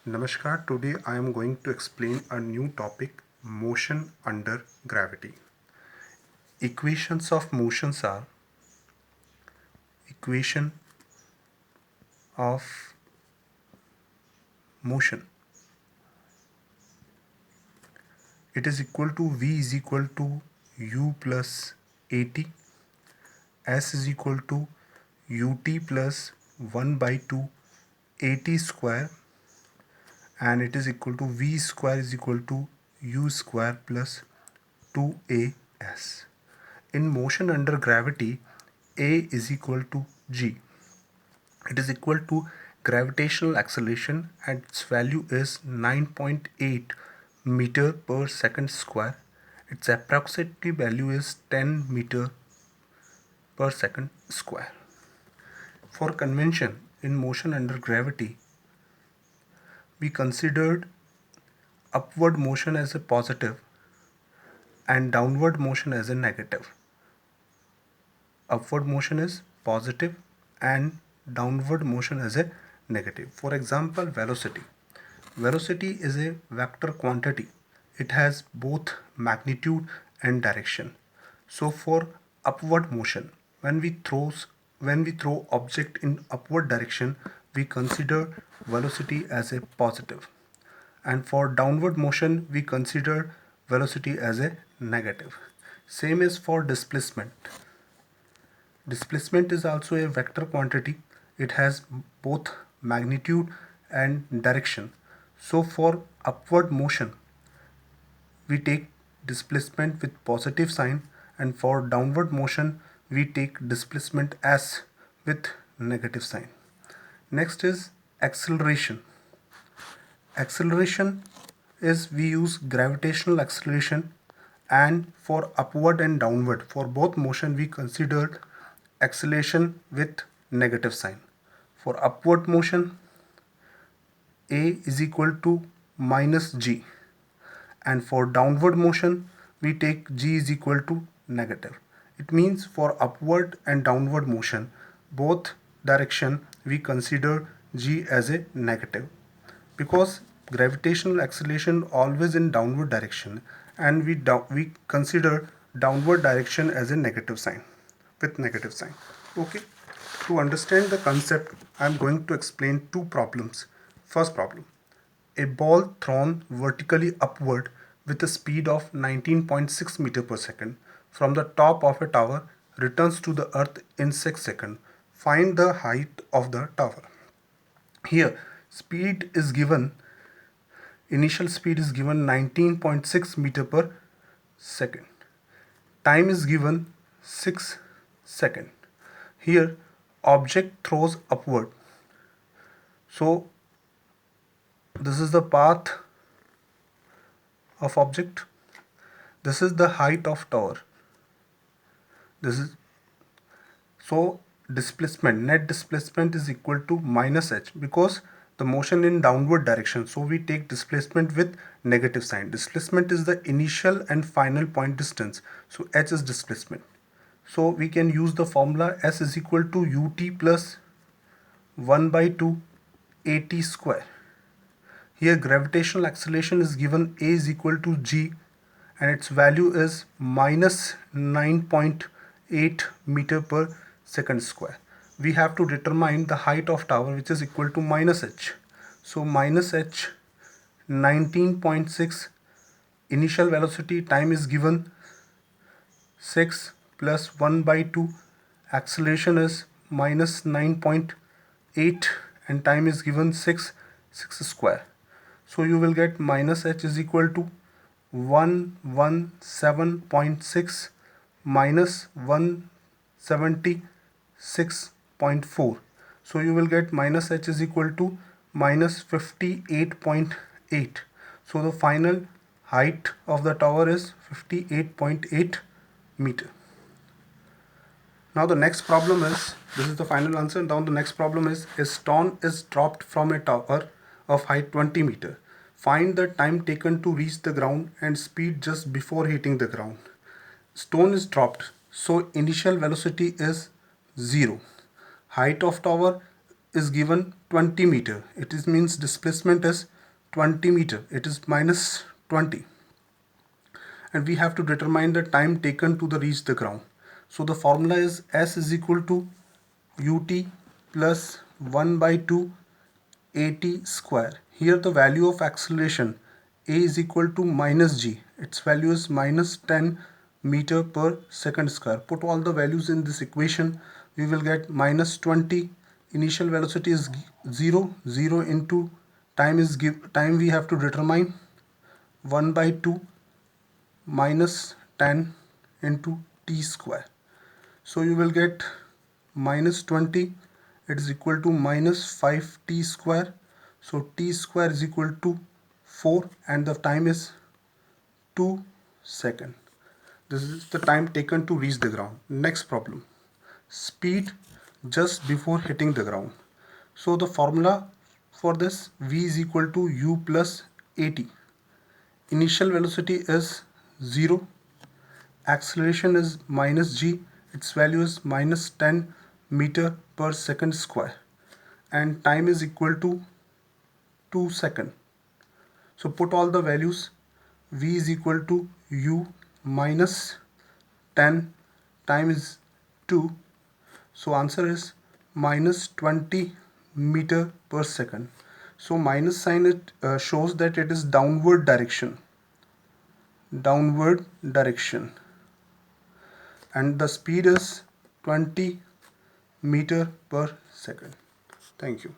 Namaskar, today I am going to explain a new topic, motion under gravity. Equations of motions are equation of motion. It is equal to V is equal to U plus AT, S is equal to UT plus 1 by 2 AT square, and it is equal to V square is equal to U square plus 2AS. In motion under gravity, A is equal to G. It is equal to gravitational acceleration and its value is 9.8 meter per second square. Its approximate value is 10 meter per second square. For convention, in motion under gravity, we considered upward motion as a positive and downward motion as a negative. Upward motion is positive and downward motion as a negative. For example, velocity. Velocity is a vector quantity. It has both magnitude and direction. So for upward motion, when we throw object in upward direction, we consider velocity as a positive. And for downward motion, we consider velocity as a negative. Same is for displacement. Displacement is also a vector quantity. It has both magnitude and direction. So for upward motion, we take displacement with positive sign, and for downward motion, we take displacement S with negative sign. Next is acceleration. Acceleration is we use gravitational acceleration, and for upward and downward, for both motion we considered acceleration with negative sign. For upward motion, A is equal to minus G, and for downward motion we take G is equal to negative. It means for upward and downward motion, both direction we consider G as a negative, because gravitational acceleration always in downward direction, and we consider downward direction as a negative sign, with negative sign. Okay, to understand the concept, I am going to explain two problems. First problem: a ball thrown vertically upward with a speed of 19.6 meter per second from the top of a tower returns to the earth in 6 seconds. Find the height of the tower. Here speed is given, initial speed is given 19.6 meter per second. Time is given 6 seconds. Here object throws upward. So this is the path of object. This is the height of tower. This is so displacement, net displacement is equal to minus h, because the motion in downward direction, so we take displacement with negative sign. Displacement is the initial and final point distance, so h is displacement. So we can use the formula S is equal to ut plus 1 by 2 at square. Here gravitational acceleration is given, A is equal to G, and its value is minus 9.8 meter per second square. We have to determine the height of tower, which is equal to minus h. So minus h, 19.6, initial velocity, time is given 6 plus 1 by 2, acceleration is minus 9.8, and time is given 6 square. So you will get minus h is equal to 117.6 minus 176.4. So you will get minus h is equal to minus 58.8. So the final height of the tower is 58.8 meter. Now the next problem is, this is the final answer. Now the next problem is, a stone is dropped from a tower of height 20 meter. Find the time taken to reach the ground and speed just before hitting the ground. Stone is dropped, so initial velocity is 0. Height of tower is given 20 meter. It is means displacement is 20 meter. It is minus 20. And we have to determine the time taken to reach the ground. So the formula is S is equal to ut plus 1 by 2 at square. Here the value of acceleration a is equal to minus g. Its value is minus 10 meter per second square. Put all the values in this equation. We will get minus 20. Initial velocity is 0. 0 into time is time we have to determine 1 by 2 minus 10 into t square. So you will get minus 20. It is equal to minus 5t square. So t square is equal to 4 and the time is 2 seconds. This is the time taken to reach the ground. Next problem. Speed just before hitting the ground. So the formula for this, v is equal to u plus at. Initial velocity is 0. Acceleration is minus g. Its value is minus 10 meter per second square. And time is equal to 2 seconds. So put all the values. V is equal to u minus 10. Time is 2. So answer is minus 20 meter per second. So minus sign it shows that it is downward direction. Downward direction. And the speed is 20 meter per second. Thank you.